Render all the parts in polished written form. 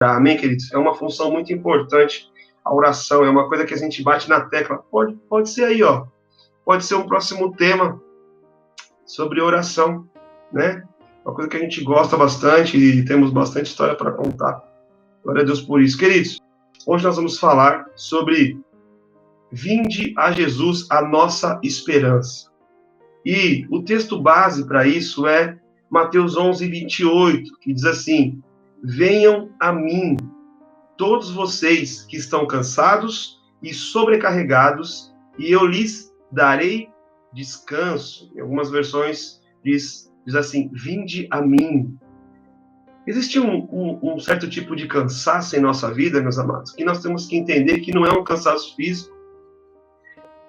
Amém, queridos? É uma função muito importante. A oração é uma coisa que a gente bate na tecla. Pode ser aí, ó. Pode ser um próximo tema sobre oração, né? Uma coisa que a gente gosta bastante e temos bastante história para contar. Glória a Deus por isso. Queridos, hoje nós vamos falar sobre vinde a Jesus, a nossa esperança. E o texto base para isso é Mateus 11, 28, que diz assim: venham a mim, todos vocês que estão cansados e sobrecarregados, e eu lhes darei descanso. Em algumas versões diz assim: vinde a mim. Existe um certo tipo de cansaço em nossa vida, meus amados, que nós temos que entender que não é um cansaço físico.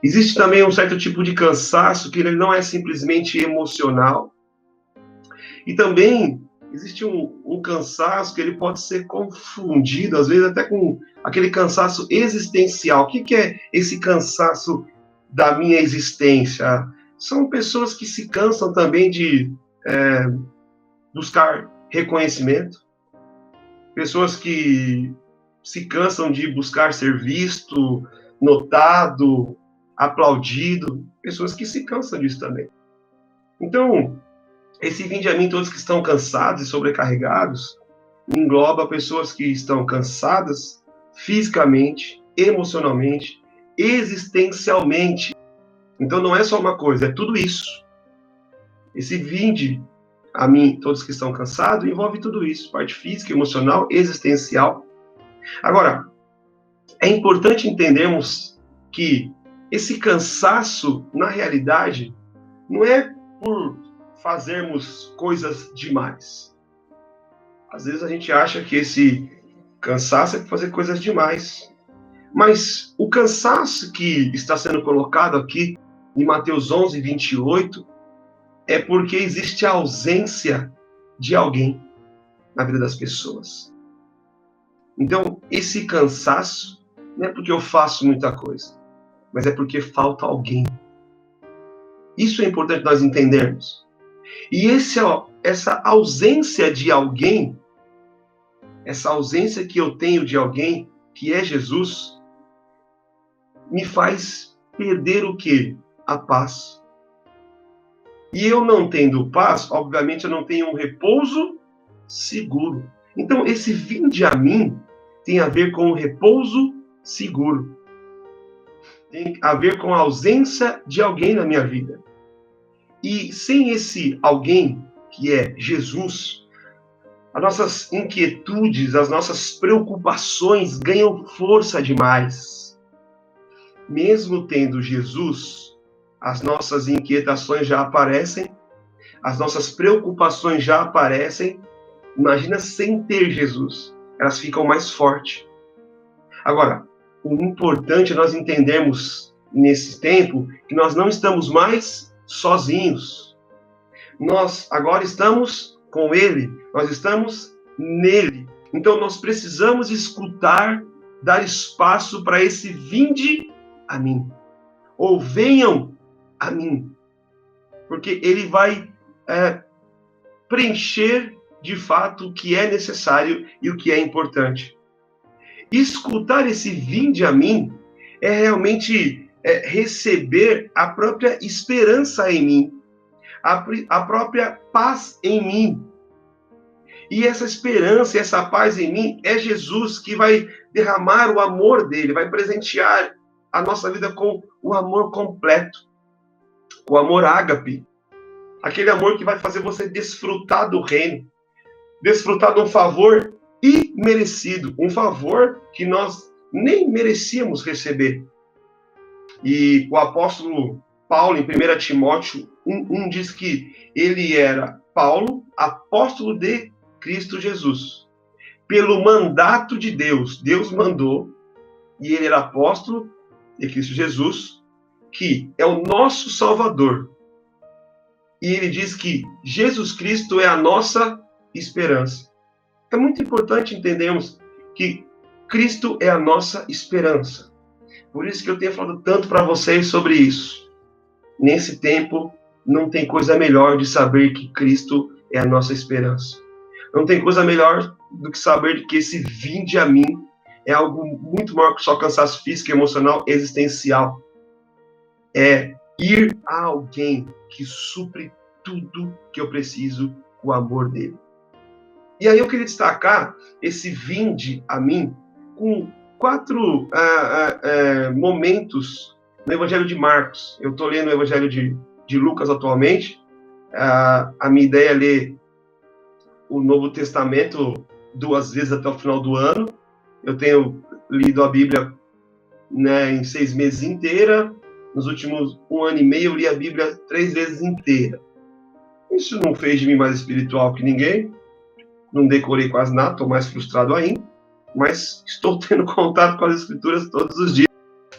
Existe também um certo tipo de cansaço que ele não é simplesmente emocional. E também existe um cansaço que ele pode ser confundido, às vezes até com aquele cansaço existencial. O que é esse cansaço da minha existência? São pessoas que se cansam também de buscar reconhecimento, pessoas que se cansam de buscar ser visto, notado, aplaudido, pessoas que se cansam disso também. Então, esse vinde a mim todos que estão cansados e sobrecarregados engloba pessoas que estão cansadas fisicamente, emocionalmente, existencialmente. Então não é só uma coisa, é tudo isso. Esse vinde a mim todos que estão cansados envolve tudo isso, parte física, emocional, existencial. Agora, é importante entendermos que esse cansaço, na realidade, não é por fazermos coisas demais. Às vezes a gente acha que esse cansaço é por fazer coisas demais. Mas o cansaço que está sendo colocado aqui em Mateus 11, 28, é porque existe a ausência de alguém na vida das pessoas. Então, esse cansaço não é porque eu faço muita coisa, mas é porque falta alguém. Isso é importante nós entendermos. E essa ausência de alguém, essa ausência que eu tenho de alguém, que é Jesus, me faz perder o quê? A paz. E eu não tendo paz, obviamente eu não tenho um repouso seguro. Então, esse vinde a mim tem a ver com o repouso seguro. Tem a ver com a ausência de alguém na minha vida. E sem esse alguém, que é Jesus, as nossas inquietudes, as nossas preocupações ganham força demais. Mesmo tendo Jesus, as nossas inquietações já aparecem, as nossas preocupações já aparecem. Imagina sem ter Jesus, elas ficam mais fortes. Agora, o importante é nós entendermos nesse tempo que nós não estamos mais sozinhos. Nós agora estamos com Ele, nós estamos nele. Então nós precisamos escutar, dar espaço para esse vinde a mim, ou venham a mim, porque Ele vai preencher de fato o que é necessário e o que é importante. Escutar esse vinde a mim é realmente receber a própria esperança em mim, a própria paz em mim. E essa esperança e essa paz em mim é Jesus que vai derramar o amor dele, vai presentear a nossa vida com o amor completo, o amor ágape, aquele amor que vai fazer você desfrutar do reino, desfrutar de um favor imerecido, um favor que nós nem merecíamos receber. E o apóstolo Paulo, em 1 Timóteo 1, diz que ele era Paulo, apóstolo de Cristo Jesus. Pelo mandato de Deus, Deus mandou, e ele era apóstolo de Cristo Jesus, que é o nosso Salvador. E ele diz que Jesus Cristo é a nossa esperança. É muito importante entendermos que Cristo é a nossa esperança. Por isso que eu tenho falado tanto para vocês sobre isso. Nesse tempo, não tem coisa melhor de saber que Cristo é a nossa esperança. Não tem coisa melhor do que saber de que esse vinde a mim é algo muito maior que só cansaço físico, emocional, existencial. É ir a alguém que supre tudo que eu preciso com o amor dele. E aí eu queria destacar esse vinde a mim com 4 momentos no Evangelho de Marcos. Eu estou lendo o Evangelho de Lucas atualmente. A minha ideia é ler o Novo Testamento 2 vezes até o final do ano. Eu tenho lido a Bíblia, né, em 6 meses inteira. Nos últimos 1 ano e meio eu li a Bíblia 3 vezes inteira. Isso não fez de mim mais espiritual que ninguém. Não decorei quase nada, estou mais frustrado ainda. Mas estou tendo contato com as Escrituras todos os dias.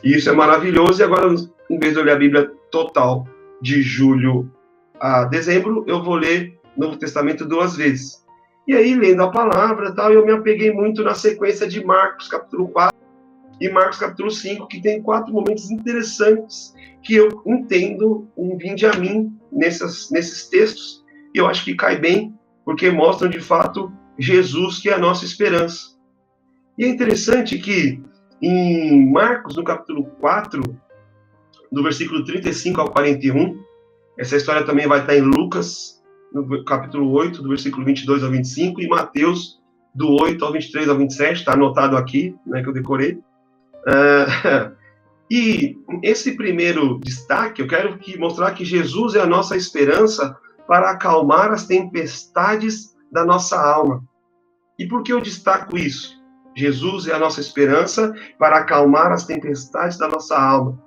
E isso é maravilhoso. E agora, em vez de eu ler a Bíblia total de julho a dezembro, eu vou ler o Novo Testamento 2 vezes. E aí, lendo a palavra, tal, eu me apeguei muito na sequência de Marcos, capítulo 4, e Marcos, capítulo 5, que tem 4 momentos interessantes que eu entendo um vinde a mim nesses textos. E eu acho que cai bem, porque mostram, de fato, Jesus, que é a nossa esperança. E é interessante que em Marcos, no capítulo 4, do versículo 35 ao 41, essa história também vai estar em Lucas, no capítulo 8, do versículo 22 ao 25, e Mateus, do 8 ao 23 ao 27, está anotado aqui, né, que eu decorei. E esse primeiro destaque, eu quero mostrar que Jesus é a nossa esperança para acalmar as tempestades da nossa alma. E por que eu destaco isso? Jesus é a nossa esperança para acalmar as tempestades da nossa alma.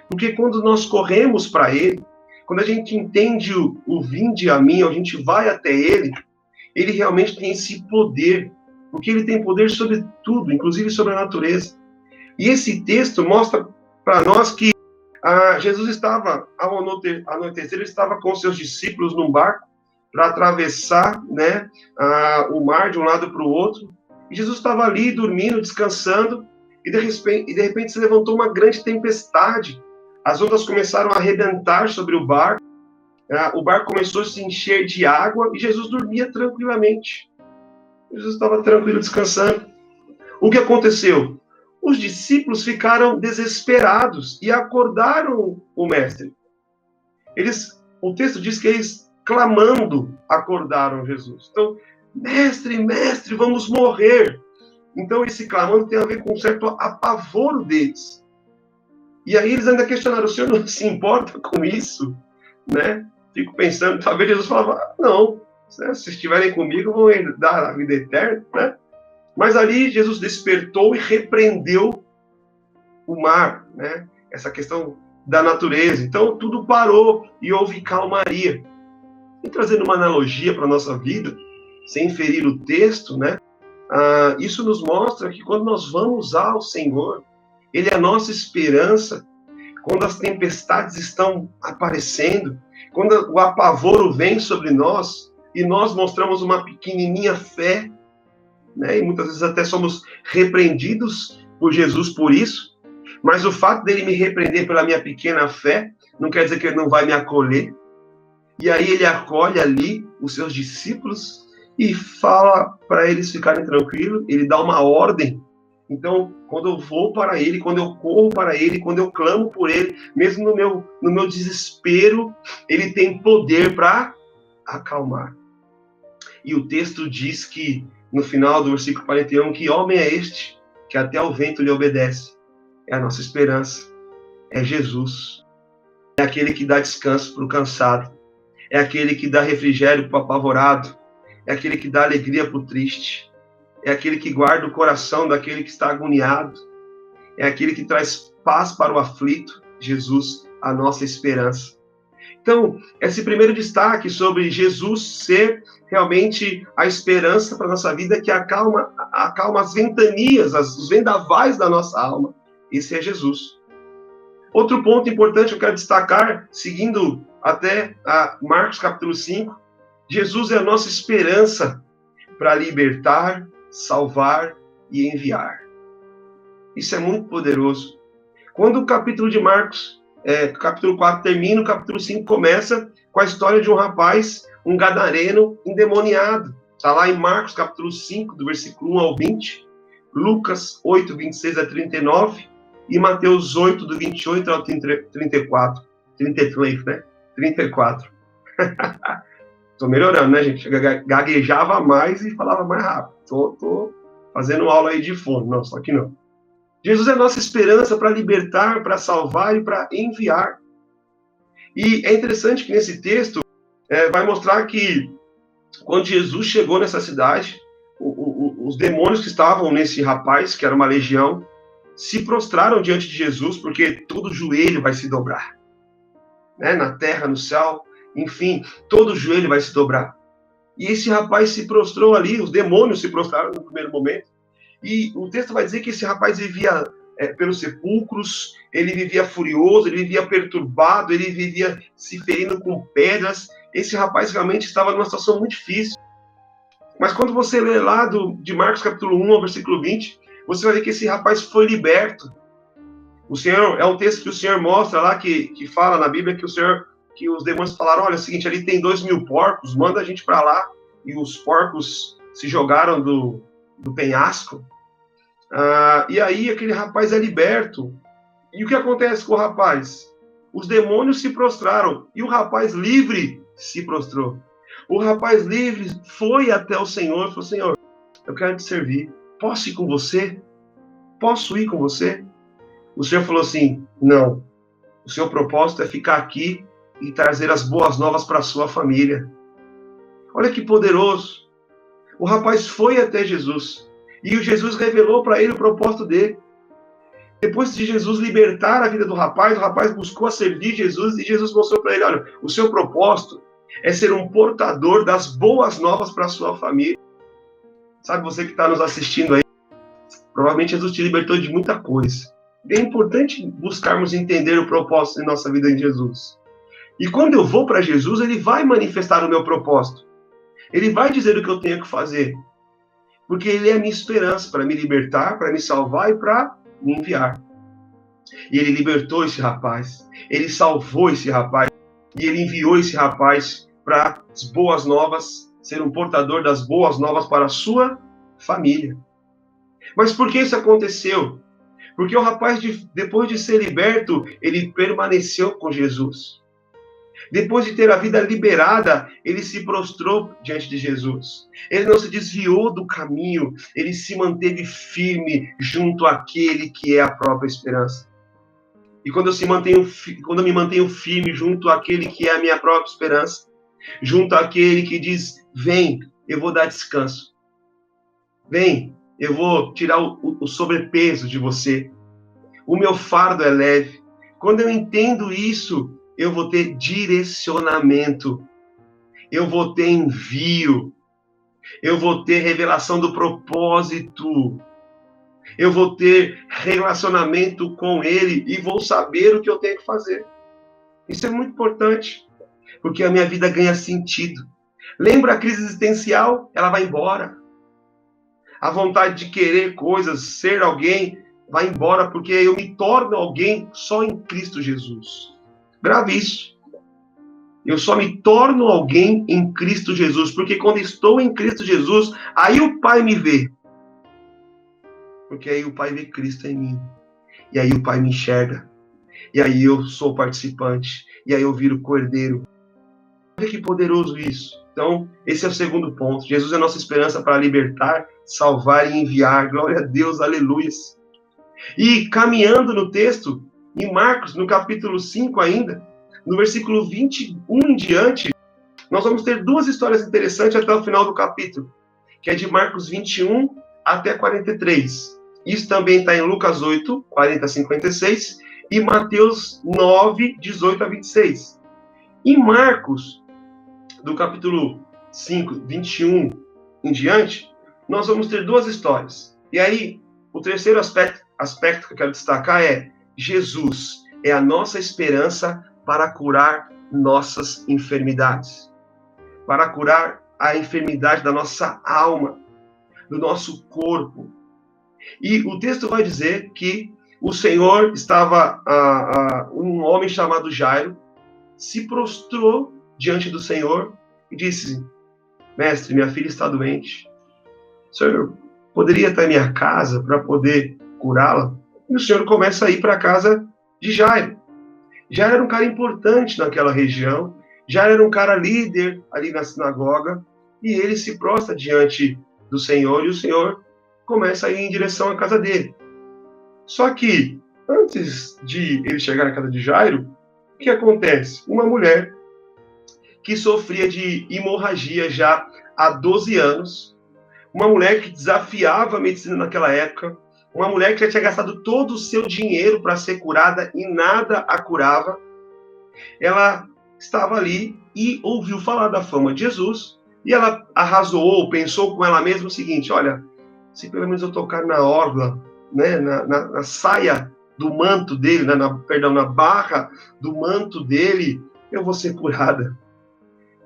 Porque quando nós corremos para Ele, quando a gente entende o vinde a mim, a gente vai até Ele, Ele realmente tem esse poder, porque Ele tem poder sobre tudo, inclusive sobre a natureza. E esse texto mostra para nós que Jesus estava, ao anoitecer, ele estava com seus discípulos num barco para atravessar, né, o mar de um lado para o outro. E Jesus estava ali dormindo, descansando, e de repente se levantou uma grande tempestade. As ondas começaram a arrebentar sobre o barco começou a se encher de água e Jesus dormia tranquilamente. Jesus estava tranquilo, descansando. O que aconteceu? Os discípulos ficaram desesperados e acordaram o mestre. O texto diz que eles, clamando, acordaram Jesus. Então, mestre, mestre, vamos morrer. Então, esse clamando tem a ver com um certo apavoro deles. E aí eles ainda questionaram, o senhor não se importa com isso? Né? Fico pensando, talvez Jesus falava, não, se estiverem comigo, vão herdar a vida eterna, né? Mas ali Jesus despertou e repreendeu o mar, né? Essa questão da natureza. Então tudo parou e houve calmaria. E trazendo uma analogia para a nossa vida, sem ferir o texto, né? Isso nos mostra que quando nós vamos ao Senhor, Ele é a nossa esperança. Quando as tempestades estão aparecendo, quando o apavoro vem sobre nós e nós mostramos uma pequenininha fé, né? E muitas vezes até somos repreendidos por Jesus por isso, mas o fato dele me repreender pela minha pequena fé não quer dizer que ele não vai me acolher. E aí ele acolhe ali os seus discípulos e fala para eles ficarem tranquilos, ele dá uma ordem. Então, quando eu vou para ele, quando eu corro para ele, quando eu clamo por ele, mesmo no meu desespero, ele tem poder para acalmar. E o texto diz que, no final do versículo 41, que homem é este que até o vento lhe obedece? É a nossa esperança. É Jesus. É aquele que dá descanso para o cansado. É aquele que dá refrigério para o apavorado. É aquele que dá alegria para o triste. É aquele que guarda o coração daquele que está agoniado. É aquele que traz paz para o aflito. Jesus, a nossa esperança. Então, esse primeiro destaque sobre Jesus ser realmente a esperança para a nossa vida que acalma as ventanias, os vendavais da nossa alma. Esse é Jesus. Outro ponto importante que eu quero destacar, seguindo até Marcos capítulo 5, Jesus é a nossa esperança para libertar, salvar e enviar. Isso é muito poderoso. Quando o capítulo de Marcos, capítulo 4 termina, o capítulo 5 começa com a história de um rapaz, um gadareno endemoniado. Está lá em Marcos, capítulo 5, do versículo 1 ao 20, Lucas 8, 26 a 39, e Mateus 8, do 28 ao 34. 33, né? 34. Estou melhorando, né, gente? Gaguejava mais e falava mais rápido. Tô fazendo aula aí de fone. Não, só que não. Jesus é a nossa esperança para libertar, para salvar e para enviar. E é interessante que nesse texto vai mostrar que quando Jesus chegou nessa cidade, os demônios que estavam nesse rapaz, que era uma legião, se prostraram diante de Jesus, porque todo joelho vai se dobrar. Né? Na terra, no céu, enfim, todo joelho vai se dobrar. E esse rapaz se prostrou ali, os demônios se prostraram no primeiro momento. E o texto vai dizer que esse rapaz vivia pelos sepulcros, ele vivia furioso, ele vivia perturbado, ele vivia se ferindo com pedras. Esse rapaz realmente estava numa situação muito difícil. Mas quando você lê lá de Marcos capítulo 1 ao versículo 20, você vai ver que esse rapaz foi liberto. O Senhor, é um texto que o Senhor mostra lá, que fala na Bíblia que os demônios falaram, olha, é o seguinte, ali tem 2.000 porcos, manda a gente para lá. E os porcos se jogaram do penhasco. E aí aquele rapaz é liberto. E o que acontece com o rapaz? Os demônios se prostraram e o rapaz livre se prostrou. O rapaz livre foi até o Senhor e falou, Senhor, eu quero te servir. Posso ir com você? Posso ir com você? O Senhor falou assim, não. O seu propósito é ficar aqui e trazer as boas novas para a sua família. Olha que poderoso. O rapaz foi até Jesus. E o Jesus revelou para ele o propósito dele. Depois de Jesus libertar a vida do rapaz, o rapaz buscou a servir Jesus e Jesus mostrou para ele, olha, o seu propósito é ser um portador das boas novas para a sua família. Sabe, você que está nos assistindo aí, provavelmente Jesus te libertou de muita coisa. É importante buscarmos entender o propósito de nossa vida em Jesus. E quando eu vou para Jesus, ele vai manifestar o meu propósito. Ele vai dizer o que eu tenho que fazer. Porque ele é a minha esperança para me libertar, para me salvar e para me enviar. E ele libertou esse rapaz. Ele salvou esse rapaz. E ele enviou esse rapaz para as boas novas, ser um portador das boas novas para a sua família. Mas por que isso aconteceu? Porque o rapaz, depois de ser liberto, ele permaneceu com Jesus. Depois de ter a vida liberada, ele se prostrou diante de Jesus. Ele não se desviou do caminho, ele se manteve firme junto àquele que é a própria esperança. E quando eu me mantenho firme junto àquele que é a minha própria esperança, junto àquele que diz, vem, eu vou dar descanso. Vem, eu vou tirar o sobrepeso de você. O meu fardo é leve. Quando eu entendo isso, eu vou ter direcionamento, eu vou ter envio, eu vou ter revelação do propósito, eu vou ter relacionamento com ele e vou saber o que eu tenho que fazer. Isso é muito importante, porque a minha vida ganha sentido. Lembra a crise existencial? Ela vai embora. A vontade de querer coisas, ser alguém, vai embora, porque eu me torno alguém só em Cristo Jesus. Grave isso. Eu só me torno alguém em Cristo Jesus, porque quando estou em Cristo Jesus, aí o Pai me vê. Porque aí o Pai vê Cristo em mim. E aí o Pai me enxerga. E aí eu sou participante. E aí eu viro cordeiro. Olha que poderoso isso. Então, esse é o segundo ponto. Jesus é a nossa esperança para libertar, salvar e enviar. Glória a Deus, aleluias. E caminhando no texto, em Marcos, no capítulo 5 ainda, no versículo 21 em diante, nós vamos ter duas histórias interessantes até o final do capítulo, que é de Marcos 21 até 43. Isso também está em Lucas 8, 40 a 56, e Mateus 9, 18 a 26. Em Marcos, do capítulo 5, 21 em diante, nós vamos ter duas histórias. E aí, o terceiro aspecto que eu quero destacar é Jesus é a nossa esperança para curar nossas enfermidades, para curar a enfermidade da nossa alma, do nosso corpo. E o texto vai dizer que o Senhor estava, um homem chamado Jairo, se prostrou diante do Senhor e disse, mestre, minha filha está doente. O senhor poderia estar em minha casa para poder curá-la? E o senhor começa a ir para a casa de Jairo. Jairo era um cara importante naquela região, Jairo era um cara líder ali na sinagoga, e ele se prostra diante do Senhor, e o Senhor começa a ir em direção à casa dele. Só que, antes de ele chegar na casa de Jairo, o que acontece? Uma mulher que sofria de hemorragia já há 12 anos, uma mulher que desafiava a medicina naquela época, uma mulher que já tinha gastado todo o seu dinheiro para ser curada e nada a curava, ela estava ali e ouviu falar da fama de Jesus, e ela arrasou, pensou com ela mesma o seguinte: olha, se pelo menos eu tocar na orla, né, na saia do manto dele, na barra do manto dele, eu vou ser curada.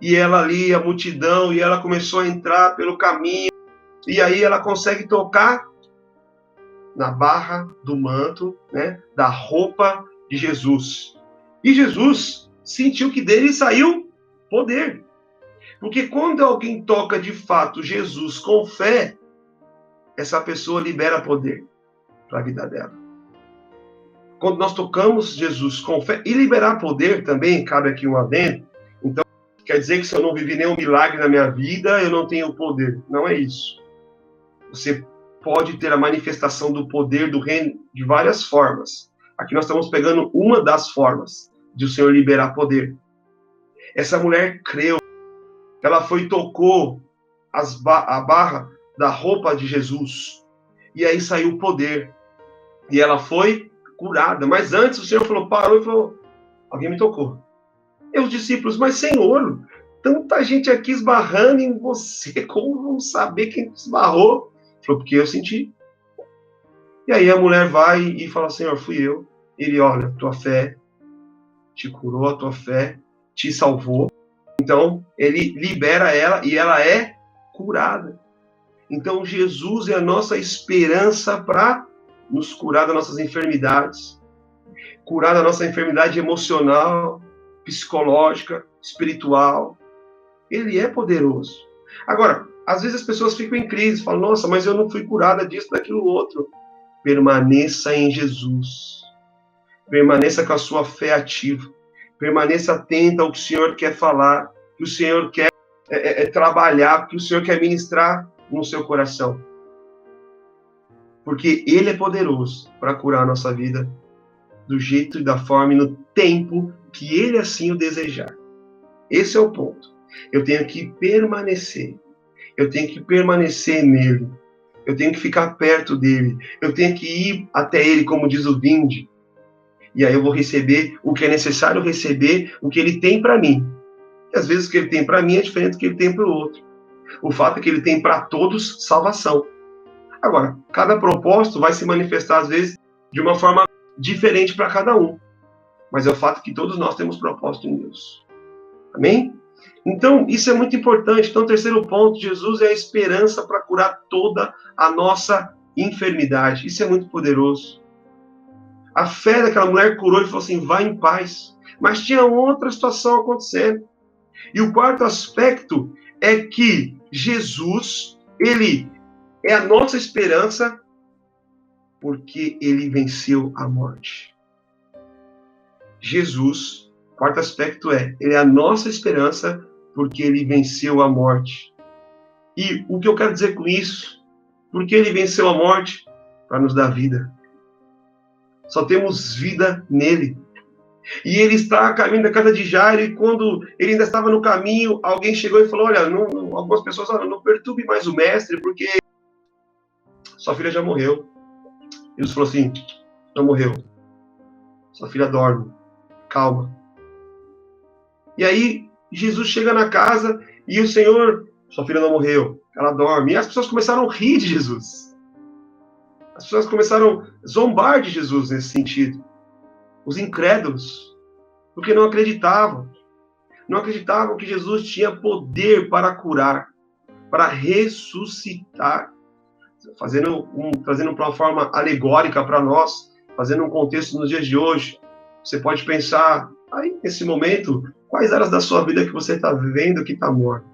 E ela ali, a multidão, e ela começou a entrar pelo caminho, e aí ela consegue tocar na barra do manto, né, da roupa de Jesus. E Jesus sentiu que dele saiu poder. Porque quando alguém toca de fato Jesus com fé, essa pessoa libera poder para a vida dela. Quando nós tocamos Jesus com fé, e liberar poder também, cabe aqui um adendo. Então, quer dizer que se eu não vivi nenhum milagre na minha vida, eu não tenho poder. Não é isso. Você pode ter a manifestação do poder do reino de várias formas. Aqui nós estamos pegando uma das formas de o Senhor liberar poder. Essa mulher creu. Ela foi e tocou a barra da roupa de Jesus. E aí saiu o poder. E ela foi curada. Mas antes o Senhor parou e falou: alguém me tocou. E os discípulos: mas Senhor, tanta gente aqui esbarrando em você, como vamos saber quem esbarrou? Ele falou: porque eu senti. E aí a mulher vai e fala: Senhor, fui eu. Ele: olha, tua fé te curou, a tua fé te salvou. Então, ele libera ela e ela é curada. Então, Jesus é a nossa esperança para nos curar das nossas enfermidades, curar da nossa enfermidade emocional, psicológica, espiritual. Ele é poderoso. Agora, às vezes as pessoas ficam em crise, falam: nossa, mas eu não fui curada disso, daquilo, outro. Permaneça em Jesus. Permaneça com a sua fé ativa. Permaneça atento ao que o Senhor quer falar, que o Senhor quer trabalhar, que o Senhor quer ministrar no seu coração. Porque Ele é poderoso para curar a nossa vida do jeito e da forma e no tempo que Ele assim o desejar. Esse é o ponto. Eu tenho que permanecer. Eu tenho que permanecer nele. Eu tenho que ficar perto dele. Eu tenho que ir até ele, como diz o vinde. E aí eu vou receber o que é necessário receber, o que ele tem para mim. E às vezes o que ele tem para mim é diferente do que ele tem para o outro. O fato é que ele tem para todos salvação. Agora, cada propósito vai se manifestar às vezes de uma forma diferente para cada um. Mas é o fato que todos nós temos propósito em Deus. Amém? Então, isso é muito importante. Então, terceiro ponto, Jesus é a esperança para curar toda a nossa enfermidade. Isso é muito poderoso. A fé daquela mulher curou e falou assim: vai em paz. Mas tinha outra situação acontecendo. E o quarto aspecto é que Jesus, ele é a nossa esperança porque ele venceu a morte. Jesus, quarto aspecto ele é a nossa esperança porque ele venceu a morte. E o que eu quero dizer com isso? Porque ele venceu a morte para nos dar vida. Só temos vida nele. E ele está a caminho da casa de Jairo, e quando ele ainda estava no caminho, alguém chegou e falou: olha, algumas pessoas, não perturbe mais o mestre, porque sua filha já morreu. Jesus falou assim: não morreu. Sua filha dorme. Calma. E aí, Jesus chega na casa e o Senhor: sua filha não morreu, ela dorme. E as pessoas começaram a rir de Jesus. As pessoas começaram a zombar de Jesus nesse sentido. Os incrédulos, porque não acreditavam. Não acreditavam que Jesus tinha poder para curar, para ressuscitar. Trazendo para uma forma alegórica para nós, fazendo um contexto nos dias de hoje. Você pode pensar, aí nesse momento, quais áreas da sua vida que você está vivendo que está morta?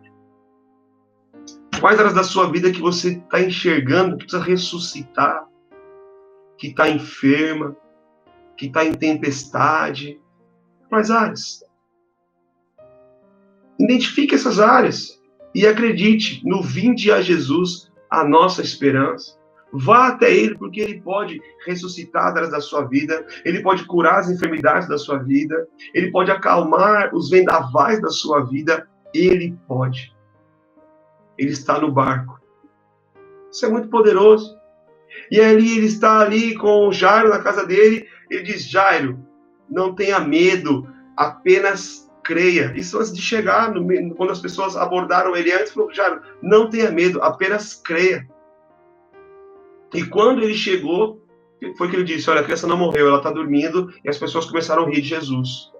Quais áreas da sua vida que você está enxergando, que precisa ressuscitar, que está enferma, que está em tempestade? Quais áreas? Identifique essas áreas e acredite no vinde a Jesus, a nossa esperança. Vá até Ele, porque Ele pode ressuscitar áreas da sua vida, Ele pode curar as enfermidades da sua vida, Ele pode acalmar os vendavais da sua vida, Ele pode. Ele está no barco. Isso é muito poderoso. E ali ele está ali com o Jairo na casa dele, ele diz, Jairo, não tenha medo, apenas creia. Isso antes de chegar, quando as pessoas abordaram ele antes, falou, Jairo, não tenha medo, apenas creia. E quando ele chegou, foi que ele disse, olha, a criança não morreu, ela está dormindo, e as pessoas começaram a rir de Jesus.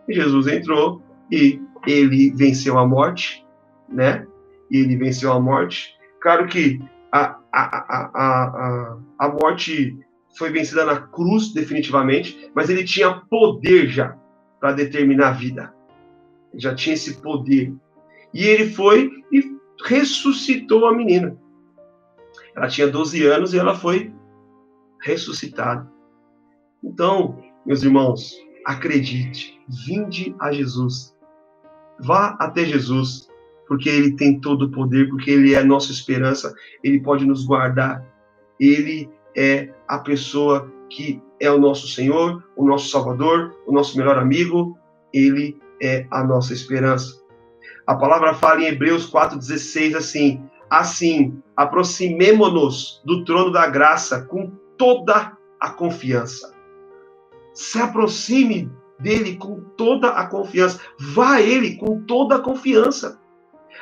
E Jesus entrou e ele venceu a morte, né? E ele venceu a morte. Claro que a morte foi vencida na cruz, definitivamente, mas ele tinha poder já para determinar a vida. Ele já tinha esse poder. E ele foi e ressuscitou a menina. Ela tinha 12 anos e ela foi ressuscitada. Então, meus irmãos, acredite, vinde a Jesus. Vá até Jesus, porque Ele tem todo o poder, porque Ele é a nossa esperança, Ele pode nos guardar. Ele é a pessoa que é o nosso Senhor, o nosso Salvador, o nosso melhor amigo. Ele é a nossa esperança. A palavra fala em Hebreus 4,16 assim, assim, aproximemo-nos do trono da graça com toda a confiança. Se aproxime dele com toda a confiança. Vá a ele com toda a confiança,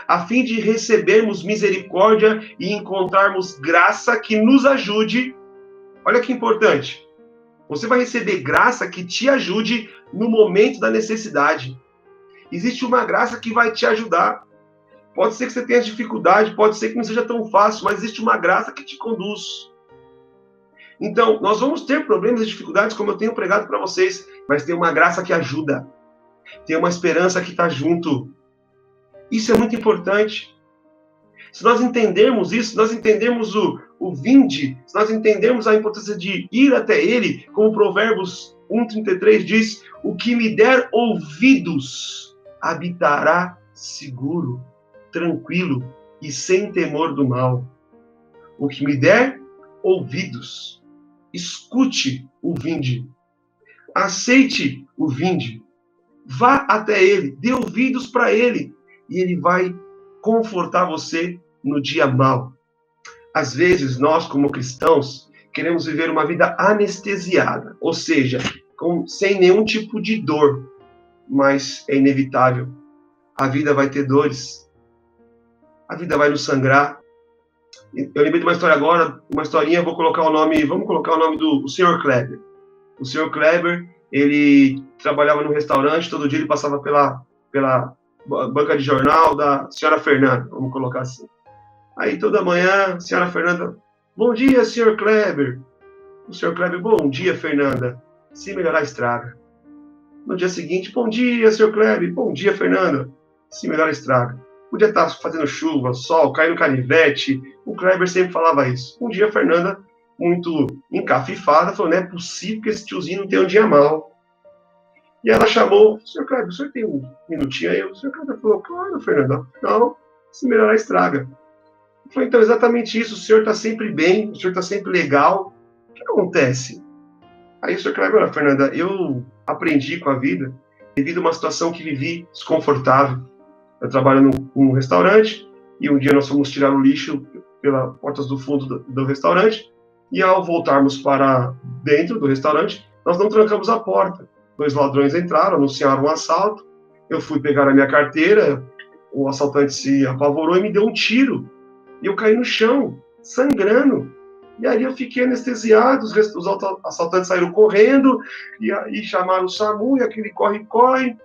a fim de recebermos misericórdia e encontrarmos graça que nos ajude. Olha que importante. Você vai receber graça que te ajude no momento da necessidade. Existe uma graça que vai te ajudar. Pode ser que você tenha dificuldade, pode ser que não seja tão fácil, mas existe uma graça que te conduz. Então, nós vamos ter problemas e dificuldades, como eu tenho pregado para vocês, mas tem uma graça que ajuda. Tem uma esperança que está junto. Isso é muito importante. Se nós entendermos isso, se nós entendermos o vinde, se nós entendermos a importância de ir até Ele, como Provérbios 1,33 diz, o que me der ouvidos habitará seguro, tranquilo e sem temor do mal. O que me der ouvidos. Escute o vinde. Aceite o vinde. Vá até Ele, dê ouvidos para Ele, e Ele vai confortar você no dia mau. Às vezes, nós, como cristãos, queremos viver uma vida anestesiada, ou seja, sem nenhum tipo de dor, mas é inevitável. A vida vai ter dores, a vida vai nos sangrar. Eu lembrei de uma história agora, uma historinha, vamos colocar o nome do Sr. Kleber. O Sr. Kleber, ele trabalhava num restaurante, todo dia ele passava pela banca de jornal da senhora Fernanda, vamos colocar assim. Aí toda manhã, a senhora Fernanda, bom dia, Sr. Kleber. O Sr. Kleber, bom dia, Fernanda. Se melhorar, estraga. No dia seguinte, bom dia, Sr. Kleber. Bom dia, Fernanda. Se melhorar, estraga. Podia estar fazendo chuva, sol, caindo canivete. O Kleber sempre falava isso. Um dia, a Fernanda, muito encafifada, falou, não é possível que esse tiozinho não tenha um dia mal. E ela chamou, Sr. Kleber, o senhor tem um minutinho aí? O Sr. Kleber falou, claro, Fernanda. Não, se melhorar, estraga. Eu falei, então, exatamente isso. O senhor está sempre bem, o senhor está sempre legal. O que acontece? Aí o Sr. Kleber, Fernanda, eu aprendi com a vida devido a uma situação que vivi desconfortável. Eu trabalho num restaurante e um dia nós fomos tirar o lixo pelas portas do fundo do restaurante e ao voltarmos para dentro do restaurante, nós não trancamos a porta. 2 ladrões entraram, anunciaram um assalto, eu fui pegar a minha carteira, o assaltante se apavorou e me deu um tiro. E eu caí no chão, sangrando. E aí eu fiquei anestesiado, os assaltantes saíram correndo, e aí chamaram o SAMU, e aquele corre-corre.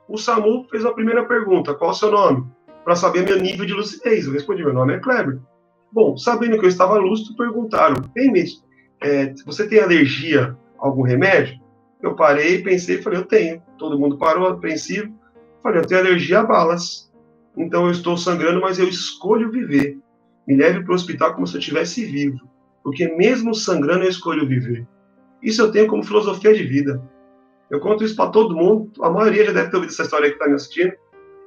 O SAMU fez a primeira pergunta, qual é o seu nome? Para saber meu nível de lucidez. Eu respondi, meu nome é Kleber. Bom, sabendo que eu estava lúcido, perguntaram, você tem alergia a algum remédio? Eu parei, pensei, falei, eu tenho. Todo mundo parou, apreensivo. Falei, eu tenho alergia a balas. Então eu estou sangrando, mas eu escolho viver. Me leve para o hospital como se eu estivesse vivo. Porque mesmo sangrando, eu escolho viver. Isso eu tenho como filosofia de vida. Eu conto isso para todo mundo. A maioria já deve ter ouvido essa história que está me assistindo.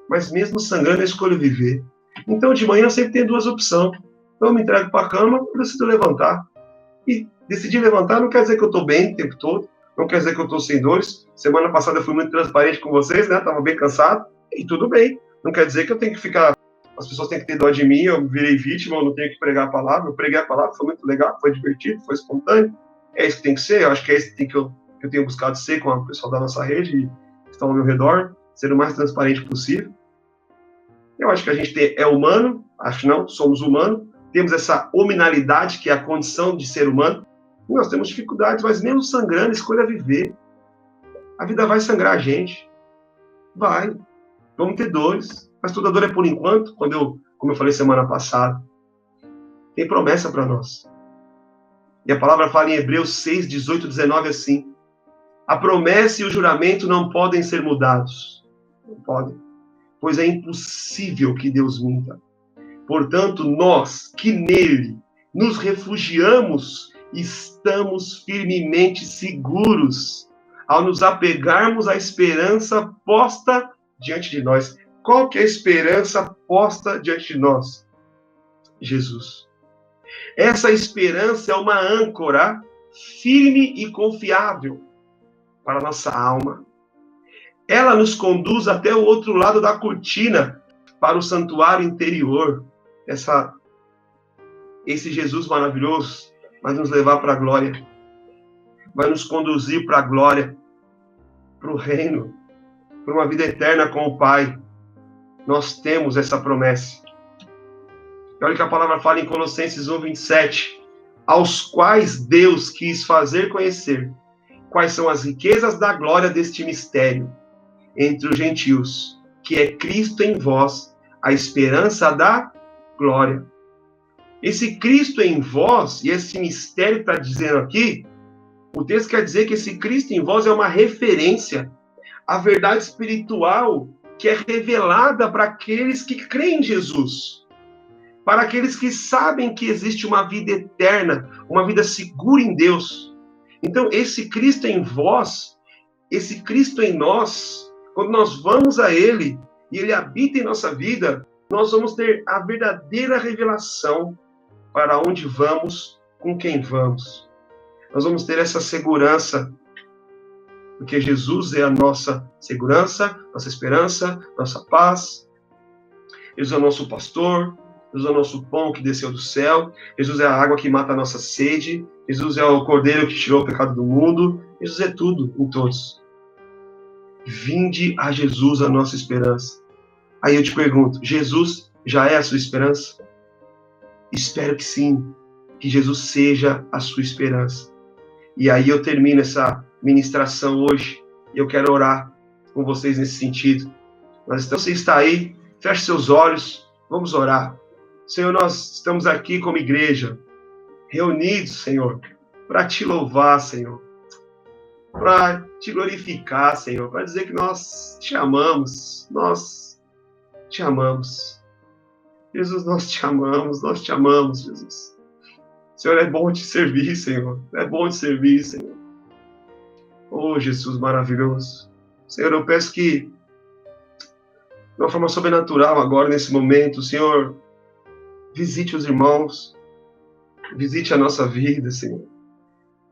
Mas mesmo sangrando, eu escolho viver. Então, de manhã, eu sempre tenho duas opções. Ou eu me entrego para a cama, ou eu decido levantar. E decidir levantar não quer dizer que eu estou bem o tempo todo. Não quer dizer que eu estou sem dores. Semana passada eu fui muito transparente com vocês, né? Estava bem cansado. E tudo bem. Não quer dizer que eu tenho que ficar... As pessoas têm que ter dó de mim, eu virei vítima, eu não tenho que pregar a palavra. Eu preguei a palavra, foi muito legal, foi divertido, foi espontâneo. É isso que tem que ser. Eu acho que é isso que eu tenho buscado ser com o pessoal da nossa rede, que estão ao meu redor, ser o mais transparente possível. Eu acho que a gente é humano, acho não, somos humanos, temos essa hominalidade, que é a condição de ser humano. Nós temos dificuldades, mas mesmo sangrando, escolha viver. A vida vai sangrar a gente. Vai. Vamos ter dores. Mas toda dor é por enquanto, como eu falei semana passada. Tem promessa para nós. E a palavra fala em Hebreus 6, 18, 19 assim. A promessa e o juramento não podem ser mudados. Não podem. Pois é impossível que Deus minta. Portanto, nós que nele nos refugiamos, estamos firmemente seguros ao nos apegarmos à esperança posta diante de nós. Qual que é a esperança posta diante de nós? Jesus. Essa esperança é uma âncora firme e confiável para a nossa alma. Ela nos conduz até o outro lado da cortina, para o santuário interior. Esse Jesus maravilhoso vai nos levar para a glória, vai nos conduzir para a glória, para o reino, para uma vida eterna com o Pai. Nós temos essa promessa. E olha o que a palavra fala em Colossenses 1, 27. Aos quais Deus quis fazer conhecer quais são as riquezas da glória deste mistério entre os gentios, que é Cristo em vós, a esperança da glória. Esse Cristo em vós, e esse mistério que está dizendo aqui, o texto quer dizer que esse Cristo em vós é uma referência à verdade espiritual que é revelada para aqueles que creem em Jesus, para aqueles que sabem que existe uma vida eterna, uma vida segura em Deus. Então, esse Cristo em vós, esse Cristo em nós, quando nós vamos a Ele e Ele habita em nossa vida, nós vamos ter a verdadeira revelação para onde vamos, com quem vamos. Nós vamos ter essa segurança, porque Jesus é a nossa segurança, nossa esperança, nossa paz. Jesus é o nosso pastor, Jesus é o nosso pão que desceu do céu, Jesus é a água que mata a nossa sede, Jesus é o cordeiro que tirou o pecado do mundo, Jesus é tudo em todos. Vinde a Jesus a nossa esperança. Aí eu te pergunto, Jesus já é a sua esperança? Espero que sim, que Jesus seja a sua esperança. E aí eu termino essa ministração hoje, e eu quero orar com vocês nesse sentido. Você está aí, feche seus olhos, vamos orar. Senhor, nós estamos aqui como igreja, reunidos, Senhor, para te louvar, Senhor, para te glorificar, Senhor, para dizer que nós te amamos, Jesus, nós te amamos, Jesus. Senhor, é bom te servir, Senhor, é bom te servir, Senhor. Oh, Jesus maravilhoso. Senhor, eu peço que, de uma forma sobrenatural agora, nesse momento, Senhor, visite os irmãos, visite a nossa vida, Senhor.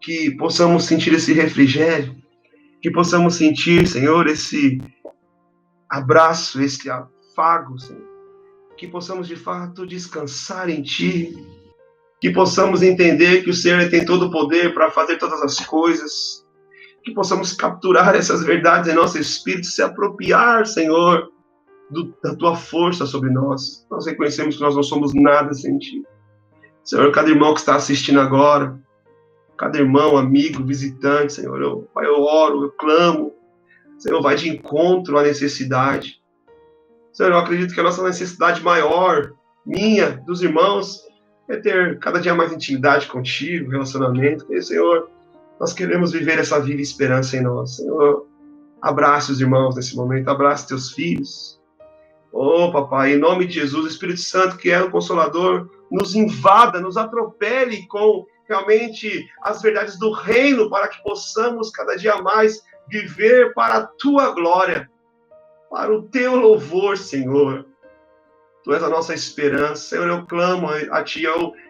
Que possamos sentir esse refrigério, que possamos sentir, Senhor, esse abraço, esse afago, Senhor. Que possamos, de fato, descansar em Ti, que possamos entender que o Senhor tem todo o poder para fazer todas as coisas, que possamos capturar essas verdades em nosso espírito, se apropriar, Senhor, da Tua força sobre nós. Nós reconhecemos que nós não somos nada sem Ti. Senhor, cada irmão que está assistindo agora, cada irmão, amigo, visitante, Senhor, Pai, eu oro, eu clamo, Senhor, vai de encontro à necessidade. Senhor, eu acredito que a nossa necessidade maior, minha, dos irmãos, é ter cada dia mais intimidade contigo, relacionamento. E, Senhor, nós queremos viver essa viva esperança em nós. Senhor, abrace os irmãos nesse momento, abrace teus filhos. Oh, papai, em nome de Jesus, o Espírito Santo, que é o Consolador, nos invada, nos atropele com realmente as verdades do reino, para que possamos cada dia mais viver para a tua glória, para o teu louvor, Senhor. Tu és a nossa esperança. Senhor, eu clamo a Ti,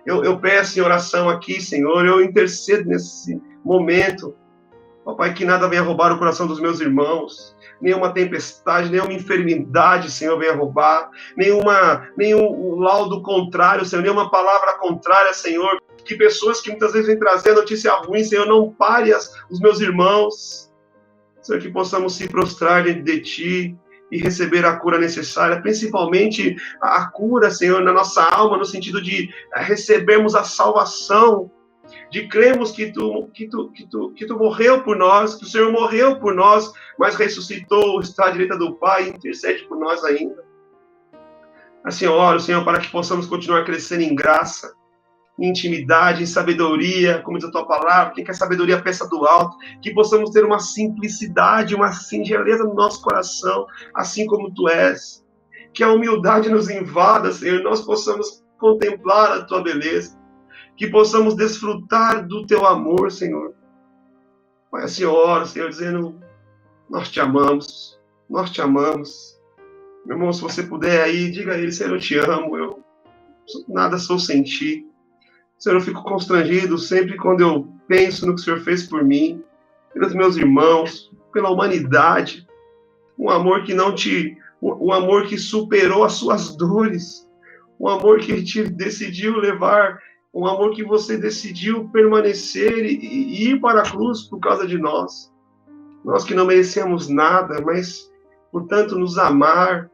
eu peço em oração aqui, Senhor, eu intercedo nesse momento. Papai, que nada venha roubar o coração dos meus irmãos, nenhuma tempestade, nenhuma enfermidade, Senhor, venha roubar, nenhum laudo contrário, Senhor, nenhuma palavra contrária, Senhor, que pessoas que muitas vezes vêm trazer notícia ruim, Senhor, não pare os meus irmãos, Senhor, que possamos se prostrar diante de Ti e receber a cura necessária, principalmente a cura, Senhor, na nossa alma, no sentido de recebermos a salvação, de cremos que tu morreu por nós, que o Senhor morreu por nós, mas ressuscitou, está à direita do Pai e intercede por nós ainda. Assim eu oro, Senhor, para que possamos continuar crescendo em graça, em intimidade, em sabedoria, como diz a tua palavra, quem quer sabedoria peça do alto, que possamos ter uma simplicidade, uma singeleza no nosso coração, assim como tu és, que a humildade nos invada, Senhor, e nós possamos contemplar a tua beleza, que possamos desfrutar do teu amor, Senhor. Pai, assim eu oro, Senhor, dizendo, nós te amamos, nós te amamos. Meu irmão, se você puder aí, diga a ele, Senhor, eu te amo, eu nada sou sem ti. Senhor, eu fico constrangido sempre quando eu penso no que o Senhor fez por mim, pelos meus irmãos, pela humanidade. Um amor que não te... Um amor que superou as suas dores. Um amor que te decidiu levar... Um amor que você decidiu permanecer e ir para a cruz por causa de nós. Nós que não merecemos nada, mas, portanto, nos amar,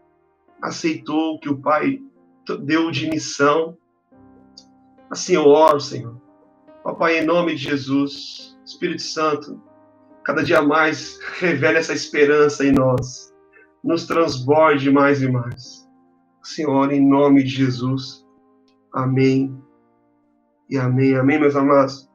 aceitou o que o Pai deu de missão. Assim eu oro, Senhor. Papai, em nome de Jesus, Espírito Santo, cada dia mais revele essa esperança em nós. Nos transborde mais e mais. Senhor, em nome de Jesus. Amém. E amém. Amém, meus amados.